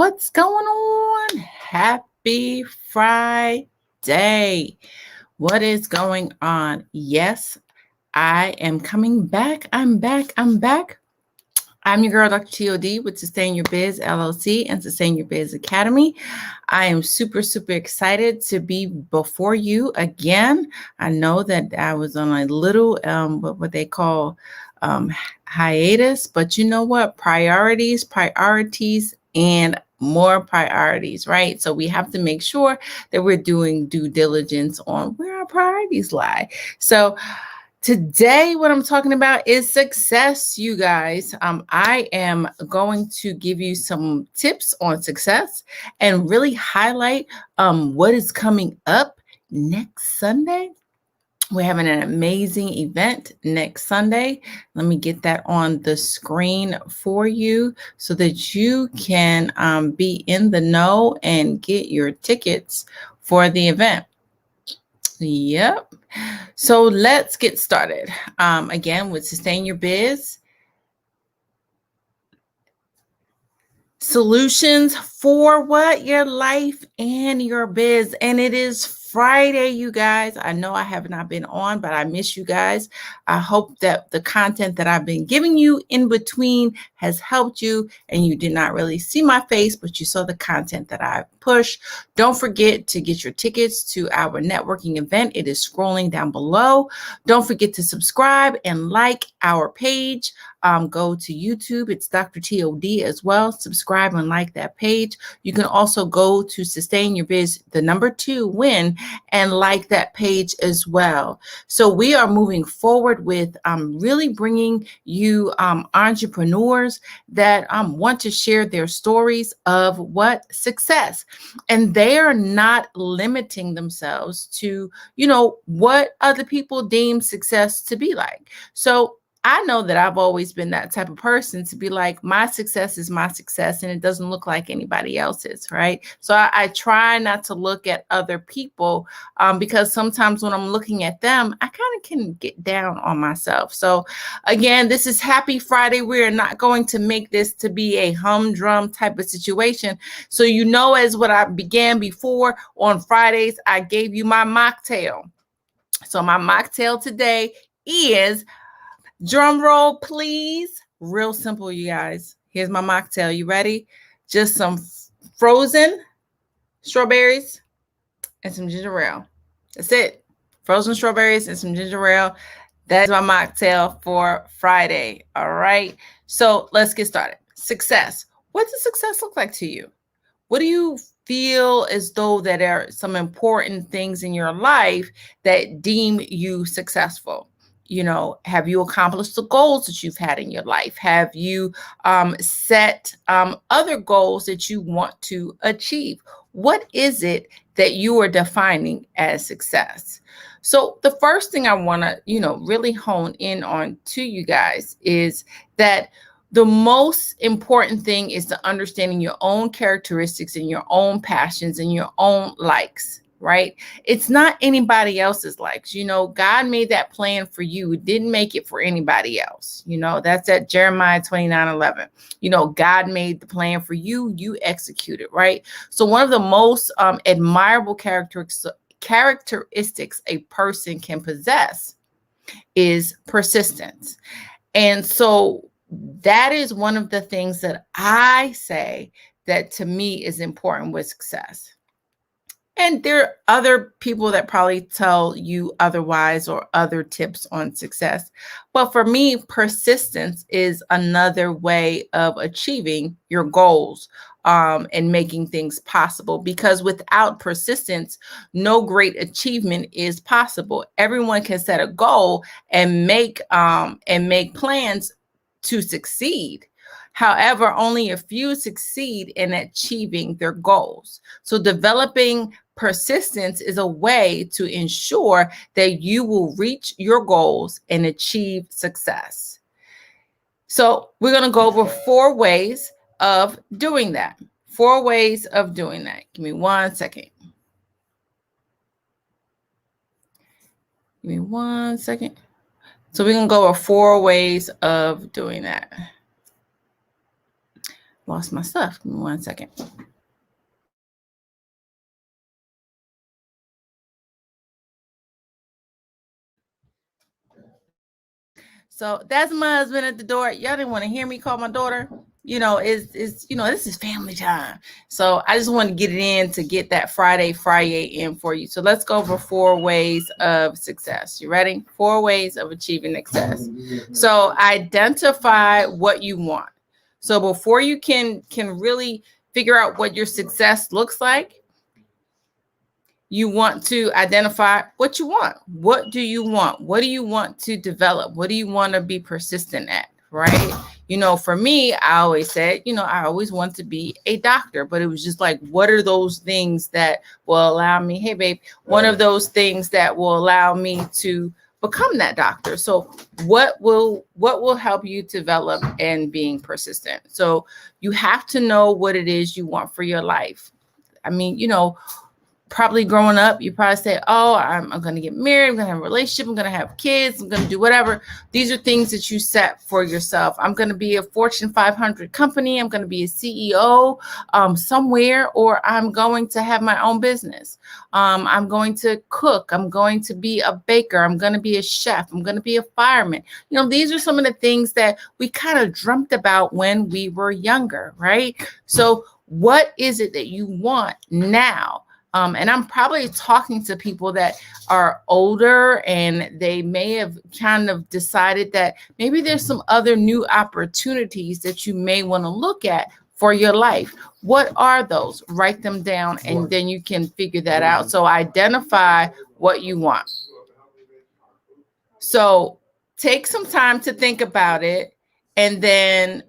What's going on? Happy Friday. What is going on? Yes, I am coming back. I'm back. I'm your girl, Dr.T with Sustain Your Biz LLC and Sustain Your Biz Academy. I am super excited to be before you again. I know that I was on a little, what they call hiatus, but you know what? Priorities, and more priorities, right? So we have to make sure that we're doing due diligence on where our priorities lie. So today, what I'm talking about is success, you guys. I am going to give you some tips on success and really highlight what is coming up next Sunday. We're having an amazing event next Sunday. Let me get that on the screen for you so that you can be in the know and get your tickets for the event. Yep. So let's get started. Again, with Sustain Your Biz. Solutions for what? Your life and your biz. And it is Friday, you guys. I know I have not been on, but I miss you guys. I hope that the content that I've been giving you in between has helped you, and you did not really see my face, but you saw the content that I pushed. Don't forget to get your tickets to our networking event. It is scrolling down below. Don't forget to subscribe and like our page. Go to YouTube. It's Dr.T as well. Subscribe and like that page. You can also go to Sustain Your Biz, the number 2 win, and like that page as well. So we are moving forward with really bringing you entrepreneurs that want to share their stories of what success, and they are not limiting themselves to, what other people deem success to be like. So I know that I've always been that type of person to be like, my success is my success and it doesn't look like anybody else's, right? So I try not to look at other people because sometimes when I'm looking at them, I kind of can get down on myself. So again, this is Happy Friday. We are not going to make this to be a humdrum type of situation. So as what I began before, on Fridays, I gave you my mocktail. So my mocktail today is, drum roll, please. Real simple, you guys. Here's my mocktail. You ready? Just some frozen strawberries and some ginger ale. That's it. Frozen strawberries and some ginger ale. That's my mocktail for Friday. All right. So let's get started. Success. What does success look like to you? What do you feel as though that are some important things in your life that deem you successful? Have you accomplished the goals that you've had in your life? Have you set other goals that you want to achieve? What is it that you are defining as success? So the first thing I want to, really hone in on to you guys is that the most important thing is to understanding your own characteristics and your own passions and your own likes. Right? It's not anybody else's likes. God made that plan for you. It didn't make it for anybody else. That's at Jeremiah 29:11. God made the plan for you. You execute it, right? So one of the most admirable characteristics a person can possess is persistence. And so that is one of the things that I say that to me is important with success. And there are other people that probably tell you otherwise or other tips on success. But for me, persistence is another way of achieving your goals and making things possible. Because without persistence, no great achievement is possible. Everyone can set a goal and make plans to succeed. However, only a few succeed in achieving their goals. So developing persistence is a way to ensure that you will reach your goals and achieve success. So we're going to go over 4 ways of doing that. 4 ways of doing that. Give me 1 second. So we're going to go over 4 ways of doing that. Lost my stuff. Give me 1 second. So that's my husband at the door. Y'all didn't want to hear me call my daughter. This is family time. So I just want to get it in to get that Friday in for you. So let's go over 4 ways of success. You ready? 4 ways of achieving success. So identify what you want. So before you can really figure out what your success looks like, you want to identify what you want. What do you want? What do you want to develop? What do you want to be persistent at? Right? For me, I always said, I always want to be a doctor, but it was just like, what are those things that will allow me? Hey, babe, one of those things that will allow me to become that doctor. So what will help you develop and being persistent? So you have to know what it is you want for your life. I mean, probably growing up, you probably say, oh, I'm going to get married. I'm going to have a relationship. I'm going to have kids. I'm going to do whatever. These are things that you set for yourself. I'm going to be a Fortune 500 company. I'm going to be a CEO somewhere, or I'm going to have my own business. I'm going to cook. I'm going to be a baker. I'm going to be a chef. I'm going to be a fireman. These are some of the things that we kind of dreamt about when we were younger, right? So what is it that you want now? And I'm probably talking to people that are older, and they may have kind of decided that maybe there's some other new opportunities that you may want to look at for your life. What are those? Write them down, and then you can figure that out. So identify what you want. So take some time to think about it. And then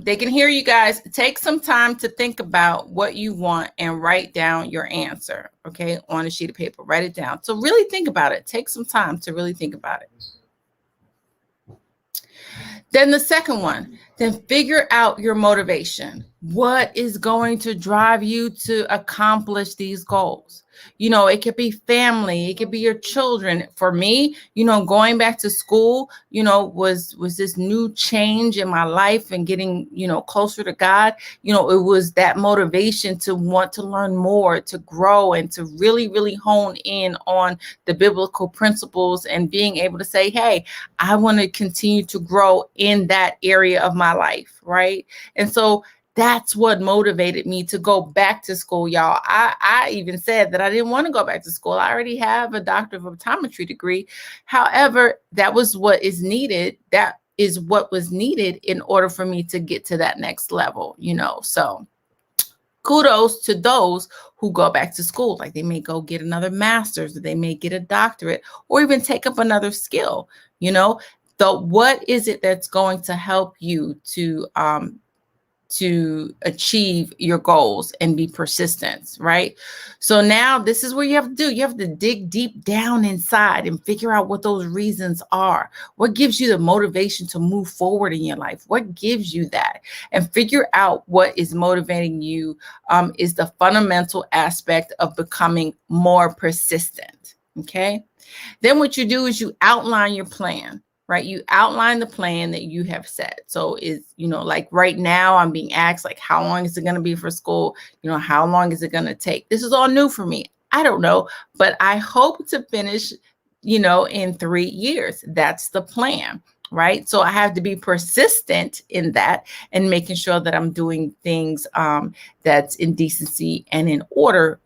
they can hear you guys. Take some time to think about what you want and write down your answer, okay, on a sheet of paper. Write it down. So really think about it. Take some time to really think about it. Then the second one, then figure out your motivation. What is going to drive you to accomplish these goals? It could be family, it could be your children. For me, going back to school, was this new change in my life and getting, closer to God. It was that motivation to want to learn more, to grow, and to really, really hone in on the biblical principles and being able to say, hey, I want to continue to grow in that area of my life, right? And so that's what motivated me to go back to school, y'all. I even said that I didn't want to go back to school. I already have a doctor of optometry degree. However, that was what is needed. That is what was needed in order for me to get to that next level, So kudos to those who go back to school. Like, they may go get another master's, or they may get a doctorate, or even take up another skill, So what is it that's going to help you to achieve your goals and be persistent, right? So now this is what you have to do. You have to dig deep down inside and figure out what those reasons are. What gives you the motivation to move forward in your life? What gives you that? And figure out what is motivating you is the fundamental aspect of becoming more persistent, okay? Then what you do is you outline your plan. Right? You outline the plan that you have set. So like right now I'm being asked, like, how long is it going to be for school? How long is it going to take? This is all new for me. I don't know, but I hope to finish, in 3 years. That's the plan, right? So I have to be persistent in that and making sure that I'm doing things that's in decency and in order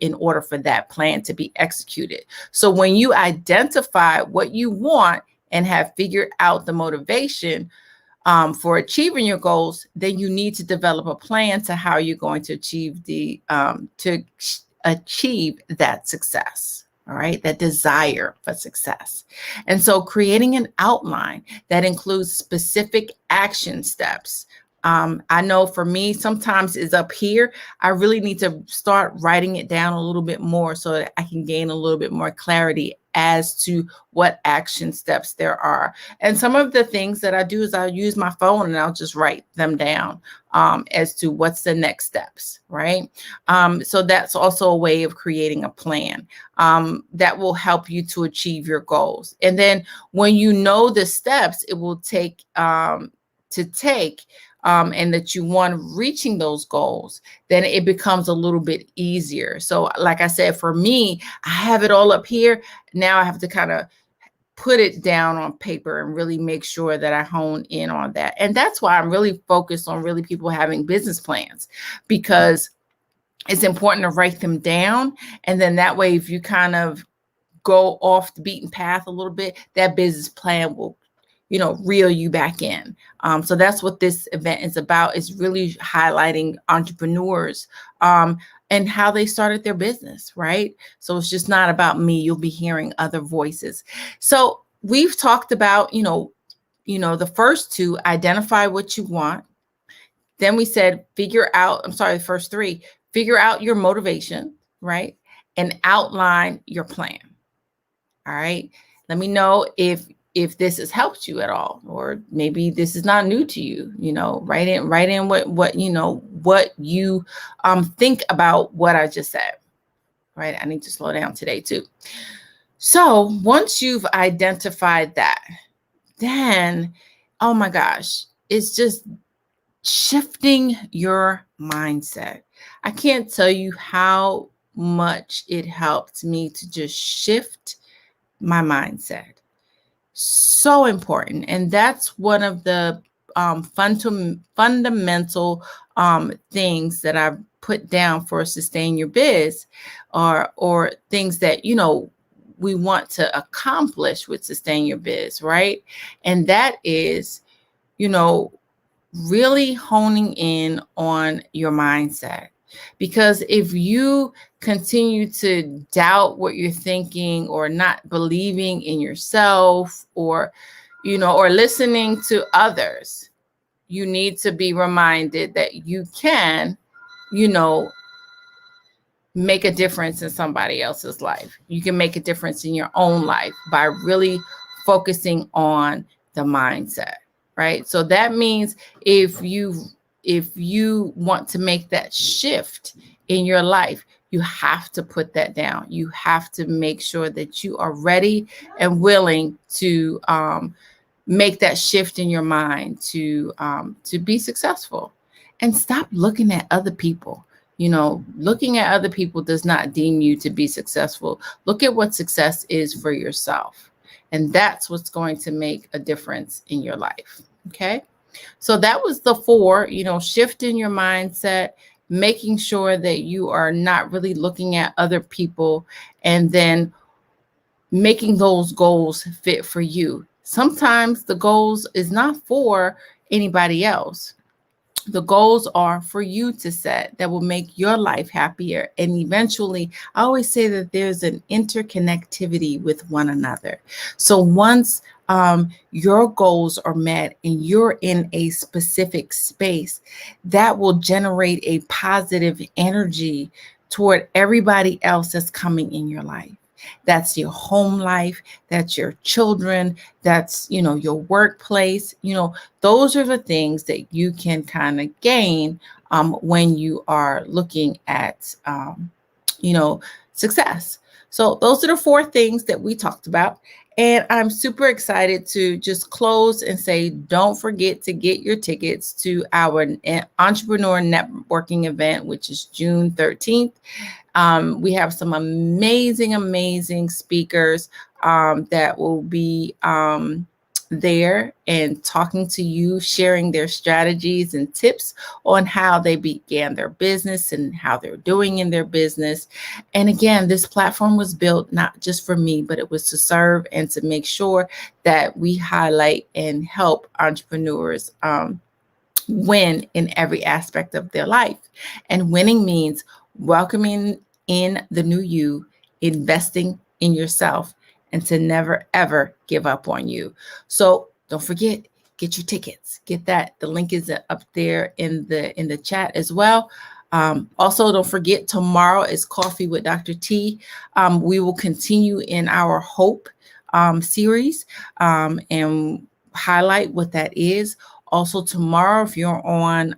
for that plan to be executed. So when you identify what you want and have figured out the motivation for achieving your goals, then you need to develop a plan to how you're going to achieve that success. All right, that desire for success. And so creating an outline that includes specific action steps. I know for me, sometimes it's up here. I really need to start writing it down a little bit more so that I can gain a little bit more clarity as to what action steps there are. And some of the things that I do is I'll use my phone and I'll just write them down as to what's the next steps, right? So that's also a way of creating a plan that will help you to achieve your goals. And then when you know the steps, it will take to take, and that you want reaching those goals, then it becomes a little bit easier. So like I said, for me, I have it all up here. Now I have to kind of put it down on paper and really make sure that I hone in on that. And that's why I'm really focused on really people having business plans, because it's important to write them down. And then that way, if you kind of go off the beaten path a little bit, that business plan will, reel you back in. So that's what this event is about, is really highlighting entrepreneurs and how they started their business, right? So it's just not about me. You'll be hearing other voices. So we've talked about, the first two: identify what you want. Then we said, the first three: figure out your motivation, right? And outline your plan. All right. Let me know if this has helped you at all, or maybe this is not new to you. Write in what you think about what I just said. Right. I need to slow down today too. So once you've identified that, then, oh my gosh, it's just shifting your mindset. I can't tell you how much it helped me to just shift my mindset. So important. And that's one of the fundamental things that I've put down for sustain your biz, or things that, we want to accomplish with sustain your biz, right? And that is, really honing in on your mindset. Because if you continue to doubt what you're thinking, or not believing in yourself, or listening to others, you need to be reminded that you can, make a difference in somebody else's life. You can make a difference in your own life by really focusing on the mindset, right? So that means if you want to make that shift in your life, you have to put that down. You have to make sure that you are ready and willing to make that shift in your mind to be successful. And stop looking at other people. Looking at other people does not deem you to be successful. Look at what success is for yourself. And that's what's going to make a difference in your life. Okay. So that was the 4, shifting your mindset, making sure that you are not really looking at other people, and then making those goals fit for you. Sometimes the goals is not for anybody else. The goals are for you to set that will make your life happier. And eventually, I always say that there's an interconnectivity with one another. So once your goals are met and you're in a specific space, that will generate a positive energy toward everybody else that's coming in your life. That's your home life, that's your children, that's, your workplace. Those are the things that you can kind of gain when you are looking at, success. So those are the 4 things that we talked about. And I'm super excited to just close and say, don't forget to get your tickets to our entrepreneur networking event, which is June 13th. We have some amazing speakers that will be there and talking to you, sharing their strategies and tips on how they began their business and how they're doing in their business. And again, this platform was built not just for me, but it was to serve and to make sure that we highlight and help entrepreneurs win in every aspect of their life. And winning means welcoming in the new you, investing in yourself, and to never, ever give up on you. So don't forget, get your tickets. Get that. The link is up there in the chat as well. Also, don't forget, tomorrow is Coffee with Dr.T. We will continue in our Hope series and highlight what that is. Also tomorrow, if you're on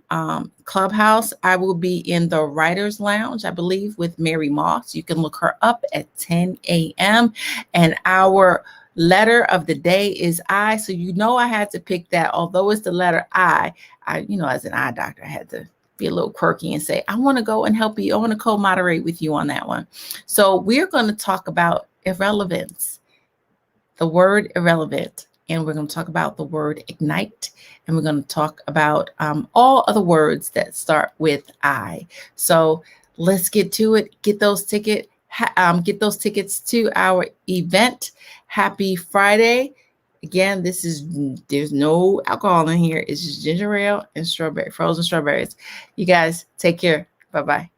Clubhouse, I will be in the Writer's Lounge, I believe, with Mary Moss. You can look her up at 10 a.m. And our Letter of the day is I. So you know I had to pick that. Although it's the letter I, as an eye doctor, I had to be a little quirky and say, I want to go and help you. I want to co-moderate with you on that one. So we're going to talk about irrelevance, the word irrelevant, and we're going to talk about the word ignite, and we're going to talk about all other words that start with I. So let's get to it. Get those tickets. Get those tickets to our event. Happy Friday. Again, there's no alcohol in here. It's just ginger ale and frozen strawberries. You guys take care. Bye-bye.